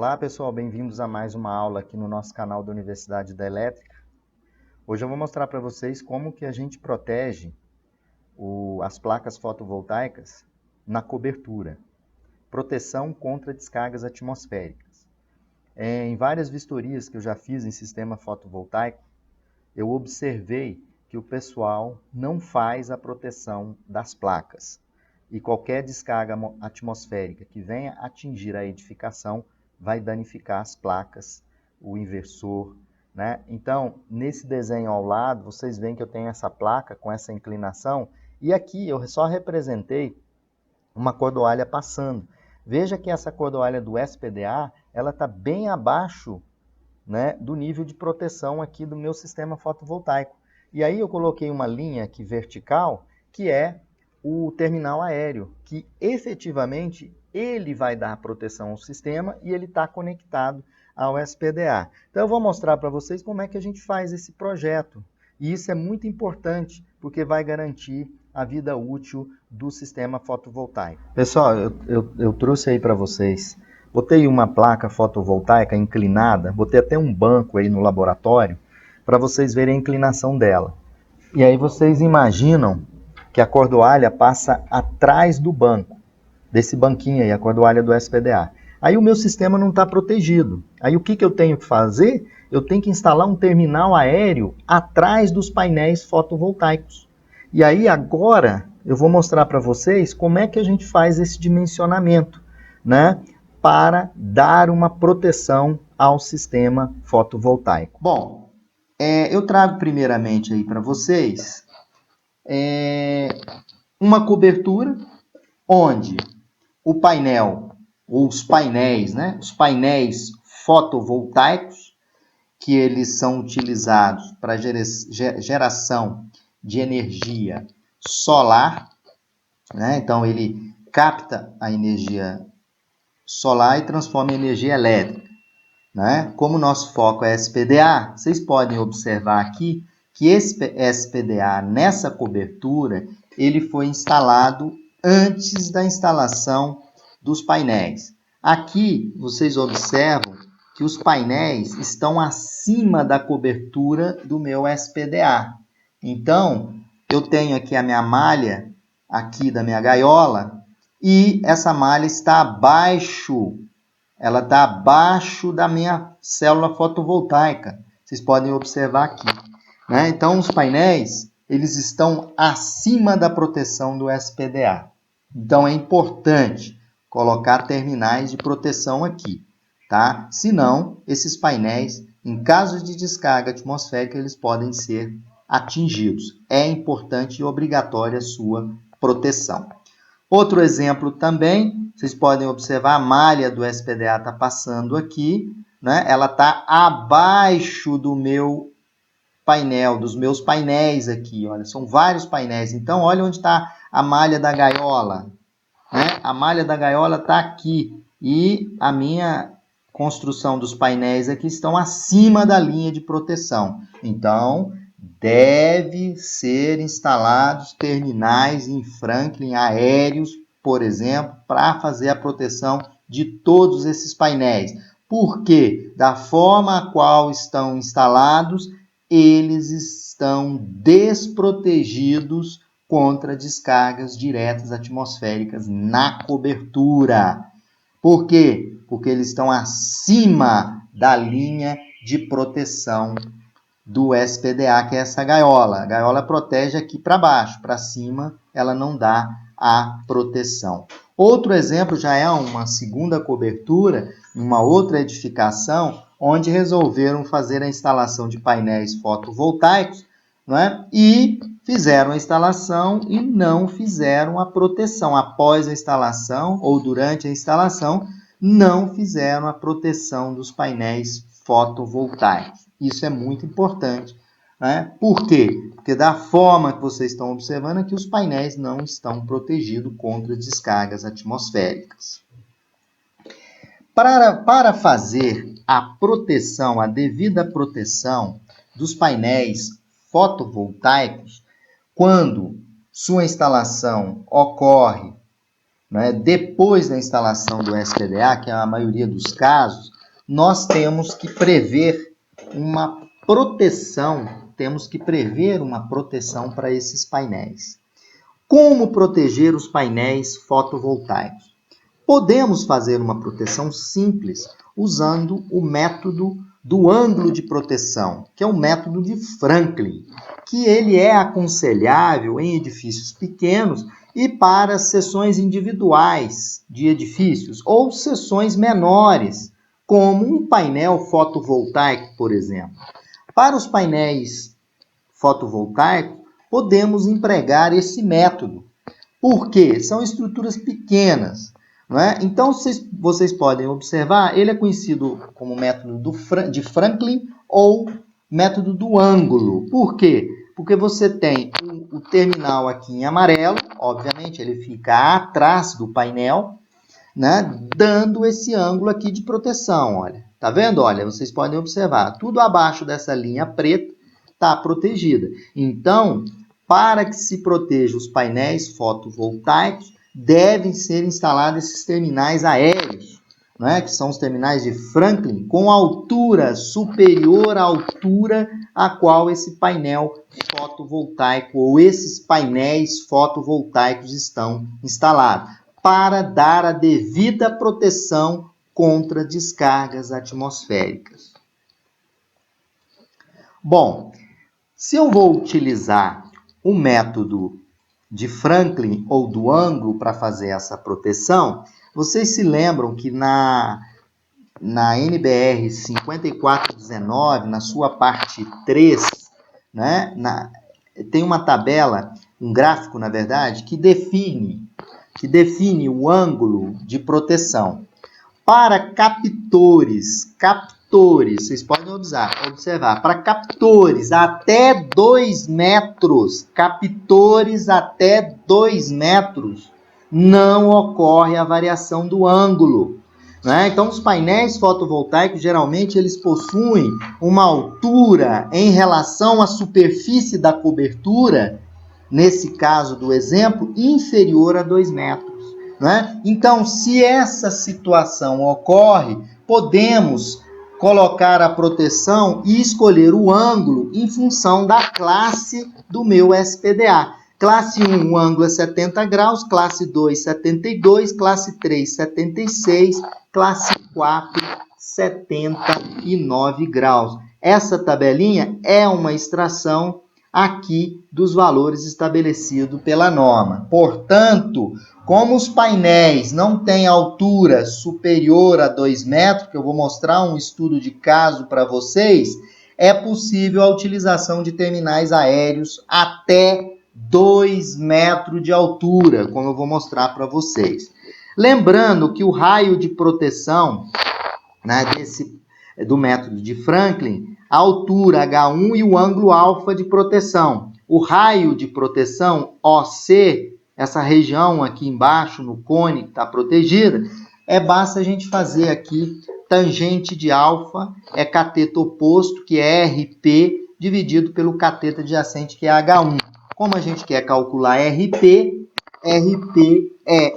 Olá pessoal, bem-vindos a mais uma aula aqui no nosso canal da Universidade da Elétrica. Hoje eu vou mostrar para vocês como que a gente protege as placas fotovoltaicas na cobertura. Proteção contra descargas atmosféricas. Em várias vistorias que eu já fiz em sistema fotovoltaico, eu observei que o pessoal não faz a proteção das placas. E qualquer descarga atmosférica que venha atingir a edificação vai danificar as placas, o inversor, né? Então, nesse desenho ao lado, vocês veem que eu tenho essa placa com essa inclinação, e aqui eu só representei uma cordoalha passando. Veja que essa cordoalha do SPDA, ela está bem abaixo, né, do nível de proteção aqui do meu sistema fotovoltaico. E aí eu coloquei uma linha aqui vertical, que é o terminal aéreo, que efetivamente ele vai dar proteção ao sistema e ele está conectado ao SPDA. Então eu vou mostrar para vocês como é que a gente faz esse projeto. E isso é muito importante, porque vai garantir a vida útil do sistema fotovoltaico. Pessoal, eu trouxe aí para vocês, botei uma placa fotovoltaica inclinada, botei até um banco aí no laboratório, para vocês verem a inclinação dela. E aí vocês imaginam que a cordoalha passa atrás do banco, desse banquinho aí, a cordoalha do SPDA. Aí o meu sistema não está protegido. Aí o que eu tenho que fazer? Eu tenho que instalar um terminal aéreo atrás dos painéis fotovoltaicos. E aí agora eu vou mostrar para vocês como é que a gente faz esse dimensionamento, né, para dar uma proteção ao sistema fotovoltaico. Bom, eu trago primeiramente aí para vocês uma cobertura onde o painel, ou os painéis, né, os painéis fotovoltaicos, que eles são utilizados para geração de energia solar, né? Então ele capta a energia solar e transforma em energia elétrica, né? Como o nosso foco é SPDA, vocês podem observar aqui que esse SPDA nessa cobertura ele foi instalado antes da instalação dos painéis. Aqui vocês observam que os painéis estão acima da cobertura do meu SPDA. Então, eu tenho aqui a minha malha aqui da minha gaiola e essa malha está abaixo, ela está abaixo da minha célula fotovoltaica. Vocês podem observar aqui, né? Então, os painéis, eles estão acima da proteção do SPDA. Então, é importante colocar terminais de proteção aqui, tá? Senão, esses painéis, em caso de descarga atmosférica, eles podem ser atingidos. É importante e obrigatória a sua proteção. Outro exemplo também, vocês podem observar, a malha do SPDA está passando aqui, né? Ela está abaixo do meu painel, dos meus painéis aqui, olha, são vários painéis. Então, olha onde está a malha da gaiola, né? A malha da gaiola está aqui e a minha construção dos painéis aqui estão acima da linha de proteção. Então, deve ser instalados terminais em Franklin aéreos, por exemplo, para fazer a proteção de todos esses painéis. Porque, da forma a qual estão instalados, eles estão desprotegidos contra descargas diretas atmosféricas na cobertura. Por quê? Porque eles estão acima da linha de proteção do SPDA, que é essa gaiola. A gaiola protege aqui para baixo, para cima ela não dá a proteção. Outro exemplo já é uma segunda cobertura, uma outra edificação, onde resolveram fazer a instalação de painéis fotovoltaicos, não é? E fizeram a instalação e não fizeram a proteção. Após a instalação ou durante a instalação, não fizeram a proteção dos painéis fotovoltaicos. Isso é muito importante, né? Por quê? Porque da forma que vocês estão observando aqui, os painéis não estão protegidos contra descargas atmosféricas. Para fazer a proteção, a devida proteção dos painéis fotovoltaicos, quando sua instalação ocorre né, depois da instalação do SPDA, que é a maioria dos casos, nós temos que prever uma proteção, para esses painéis. Como proteger os painéis fotovoltaicos? Podemos fazer uma proteção simples usando o método do ângulo de proteção, que é o método de Franklin, que ele é aconselhável em edifícios pequenos e para seções individuais de edifícios ou seções menores, como um painel fotovoltaico, por exemplo. Para os painéis fotovoltaicos, podemos empregar esse método, porque são estruturas pequenas. Não é? Então, vocês podem observar, ele é conhecido como método de Franklin ou método do ângulo. Por quê? Porque você tem o terminal aqui em amarelo, obviamente ele fica atrás do painel, né, dando esse ângulo aqui de proteção. Olha, tá vendo? Olha, vocês podem observar, tudo abaixo dessa linha preta está protegida. Então, para que se proteja os painéis fotovoltaicos, devem ser instalados esses terminais aéreos, né, que são os terminais de Franklin, com altura superior à altura a qual esse painel fotovoltaico ou esses painéis fotovoltaicos estão instalados, para dar a devida proteção contra descargas atmosféricas. Bom, se eu vou utilizar o método de Franklin ou do ângulo para fazer essa proteção, vocês se lembram que na NBR 5419, na sua parte 3, né, tem uma tabela, um gráfico, na verdade, que define o ângulo de proteção. Para captores, vocês podem observar, para captores até 2 metros, não ocorre a variação do ângulo. Né? Então, os painéis fotovoltaicos, geralmente, eles possuem uma altura em relação à superfície da cobertura, nesse caso do exemplo, inferior a 2 metros. Né? Então, se essa situação ocorre, podemos colocar a proteção e escolher o ângulo em função da classe do meu SPDA. Classe 1, o ângulo é 70 graus, classe 2, 72, classe 3, 76, classe 4, 79 graus. Essa tabelinha é uma extração aqui dos valores estabelecidos pela norma. Portanto, como os painéis não têm altura superior a 2 metros, que eu vou mostrar um estudo de caso para vocês, é possível a utilização de terminais aéreos até 2 metros de altura, como eu vou mostrar para vocês. Lembrando que o raio de proteção, né, do método de Franklin, a altura H1 e o ângulo alfa de proteção. O raio de proteção OC, essa região aqui embaixo, no cone que está protegida, basta a gente fazer aqui tangente de alfa, é cateto oposto, que é RP, dividido pelo cateto adjacente, que é H1. Como a gente quer calcular RP é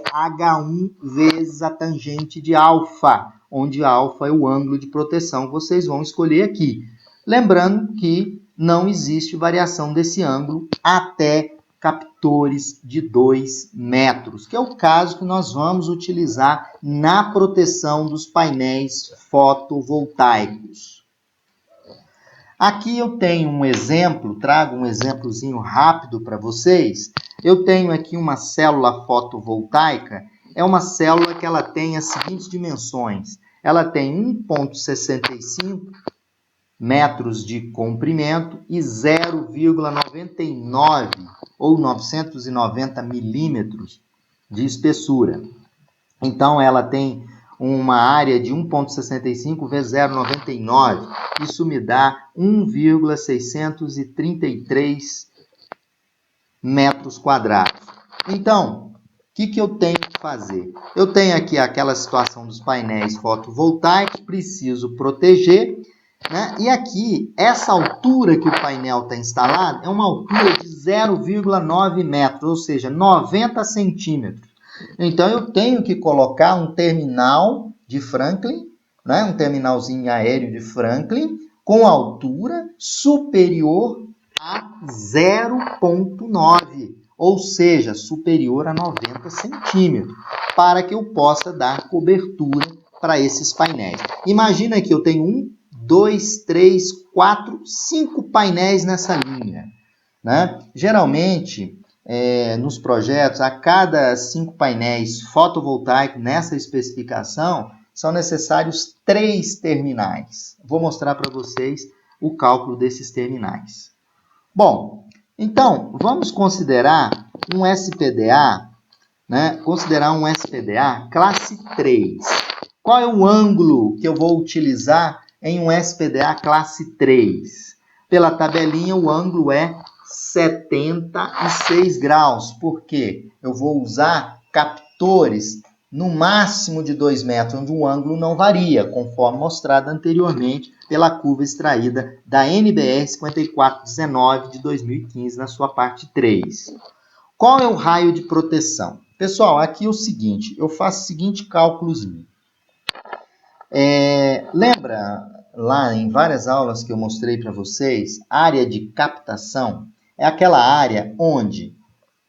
H1 vezes a tangente de alfa, onde alfa é o ângulo de proteção que vocês vão escolher aqui. Lembrando que não existe variação desse ângulo até captores de 2 metros, que é o caso que nós vamos utilizar na proteção dos painéis fotovoltaicos. Aqui eu tenho um exemplo, trago um exemplozinho rápido para vocês. Eu tenho aqui uma célula fotovoltaica, é uma célula que ela tem as seguintes dimensões. Ela tem 1,65 metros de comprimento e 0,99 ou 990 milímetros de espessura. Então, ela tem uma área de 1,65 vezes 0,99. Isso me dá 1,633 metros quadrados. Então, o que eu tenho que fazer? Eu tenho aqui aquela situação dos painéis fotovoltaicos, preciso proteger, né? E aqui, essa altura que o painel está instalado é uma altura de 0,9 metros, ou seja, 90 centímetros. Então, eu tenho que colocar um terminal de Franklin, né? Um terminalzinho aéreo de Franklin, com altura superior a 0,9, ou seja, superior a 90 centímetros, para que eu possa dar cobertura para esses painéis. Imagina que eu tenho 1, 2, 3, 4, 5 painéis nessa linha, né? Geralmente, nos projetos, a cada 5 painéis fotovoltaicos nessa especificação, são necessários 3 terminais. Vou mostrar para vocês o cálculo desses terminais. Bom, então, vamos considerar um SPDA, né? Considerar um SPDA classe 3. Qual é o ângulo que eu vou utilizar em um SPDA classe 3? Pela tabelinha, o ângulo é 76 graus. Por quê? Eu vou usar captores no máximo de 2 metros, onde o ângulo não varia, conforme mostrado anteriormente pela curva extraída da NBR 5419 de 2015, na sua parte 3. Qual é o raio de proteção? Pessoal, aqui é o seguinte, eu faço o seguinte cálculozinho. Lembra lá em várias aulas que eu mostrei para vocês, área de captação é aquela área onde,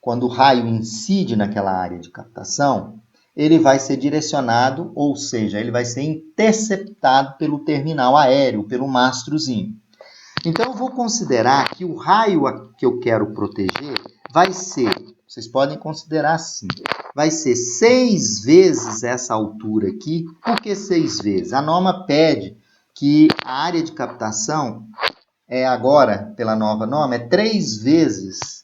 quando o raio incide naquela área de captação, ele vai ser direcionado, ou seja, ele vai ser interceptado pelo terminal aéreo, pelo mastrozinho. Então, eu vou considerar que o raio que eu quero proteger vai ser, vocês podem considerar assim, vai ser 6 vezes essa altura aqui. Por que 6 vezes? A norma pede que a área de captação, agora, pela nova norma, é 3 vezes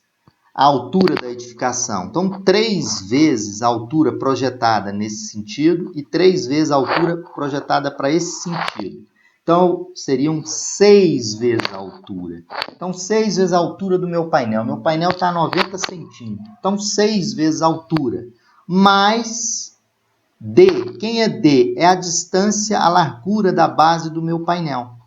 a altura da edificação. Então, 3 vezes a altura projetada nesse sentido e 3 vezes a altura projetada para esse sentido. Então, seriam 6 vezes a altura. Então, 6 vezes a altura do meu painel. Meu painel está a 90 centímetros. Então, 6 vezes a altura. Mais D. Quem é D? É a distância, a largura da base do meu painel.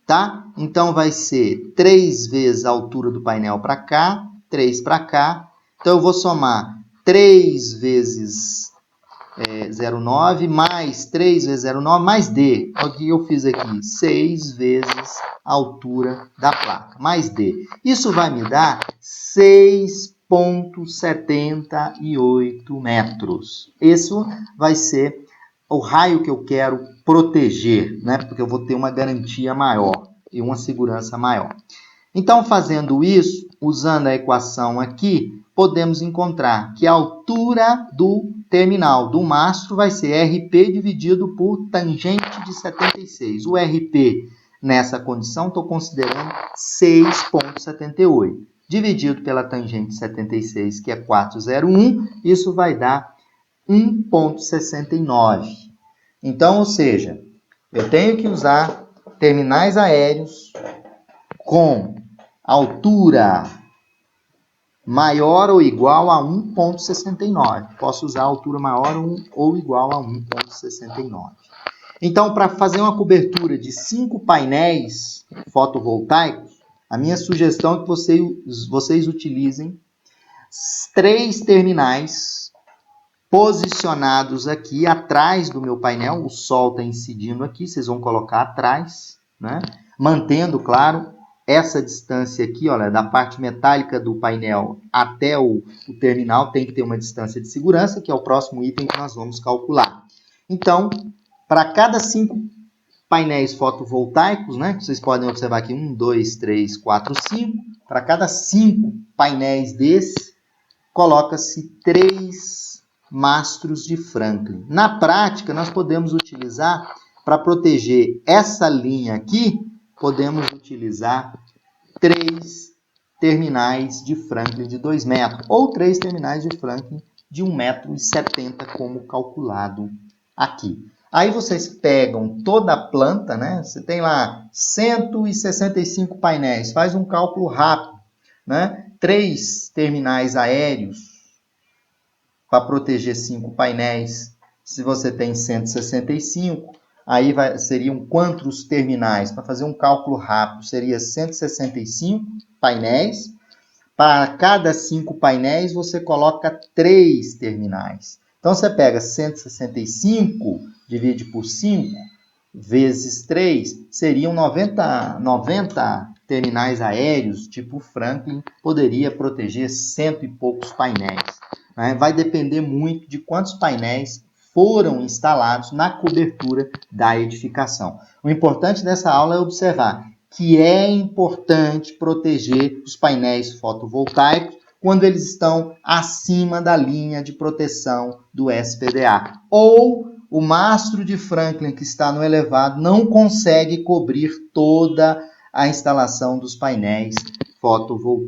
Tá? Então, vai ser 3 vezes a altura do painel para cá, 3 para cá. Então, eu vou somar 3 vezes 0,9 mais 3 vezes 0,9 mais D. O que eu fiz aqui? 6 vezes a altura da placa, mais D. Isso vai me dar 6,78 metros. Isso vai ser o raio que eu quero proteger, né? Porque eu vou ter uma garantia maior e uma segurança maior. Então, fazendo isso, usando a equação aqui, podemos encontrar que a altura do terminal do mastro vai ser RP dividido por tangente de 76. O RP, nessa condição, estou considerando 6,78. Dividido pela tangente de 76, que é 401, isso vai dar 1,69. Então, ou seja, eu tenho que usar terminais aéreos com altura maior ou igual a 1,69. Posso usar altura maior ou igual a 1,69. Então, para fazer uma cobertura de 5 painéis fotovoltaicos, a minha sugestão é que vocês utilizem 3 terminais posicionados aqui atrás do meu painel. O sol está incidindo aqui, vocês vão colocar atrás, né? Mantendo, claro, essa distância aqui, olha, da parte metálica do painel até o terminal tem que ter uma distância de segurança, que é o próximo item que nós vamos calcular. Então, para cada 5 painéis fotovoltaicos, né, que vocês podem observar aqui, 1, 2, 3, 4, 5, para cada 5 painéis desses, coloca-se 3 mastros de Franklin. Na prática, nós podemos utilizar, para proteger essa linha aqui, podemos utilizar 3 terminais de Franklin de 2 metros, ou 3 terminais de Franklin de 1,70 m, como calculado aqui. Aí vocês pegam toda a planta, né? Você tem lá 165 painéis, faz um cálculo rápido, né? 3 terminais aéreos para proteger 5 painéis. Se você tem 165, aí seriam quantos terminais? Para fazer um cálculo rápido, seria 165 painéis Para cada 5 painéis, você coloca 3 terminais. Então, você pega 165, divide por 5, vezes 3, seriam 90 terminais aéreos, tipo Franklin, poderia proteger 100 e poucos painéis. Né? Vai depender muito de quantos painéis foram instalados na cobertura da edificação. O importante dessa aula é observar que é importante proteger os painéis fotovoltaicos quando eles estão acima da linha de proteção do SPDA. Ou o mastro de Franklin que está no elevado não consegue cobrir toda a instalação dos painéis fotovoltaicos.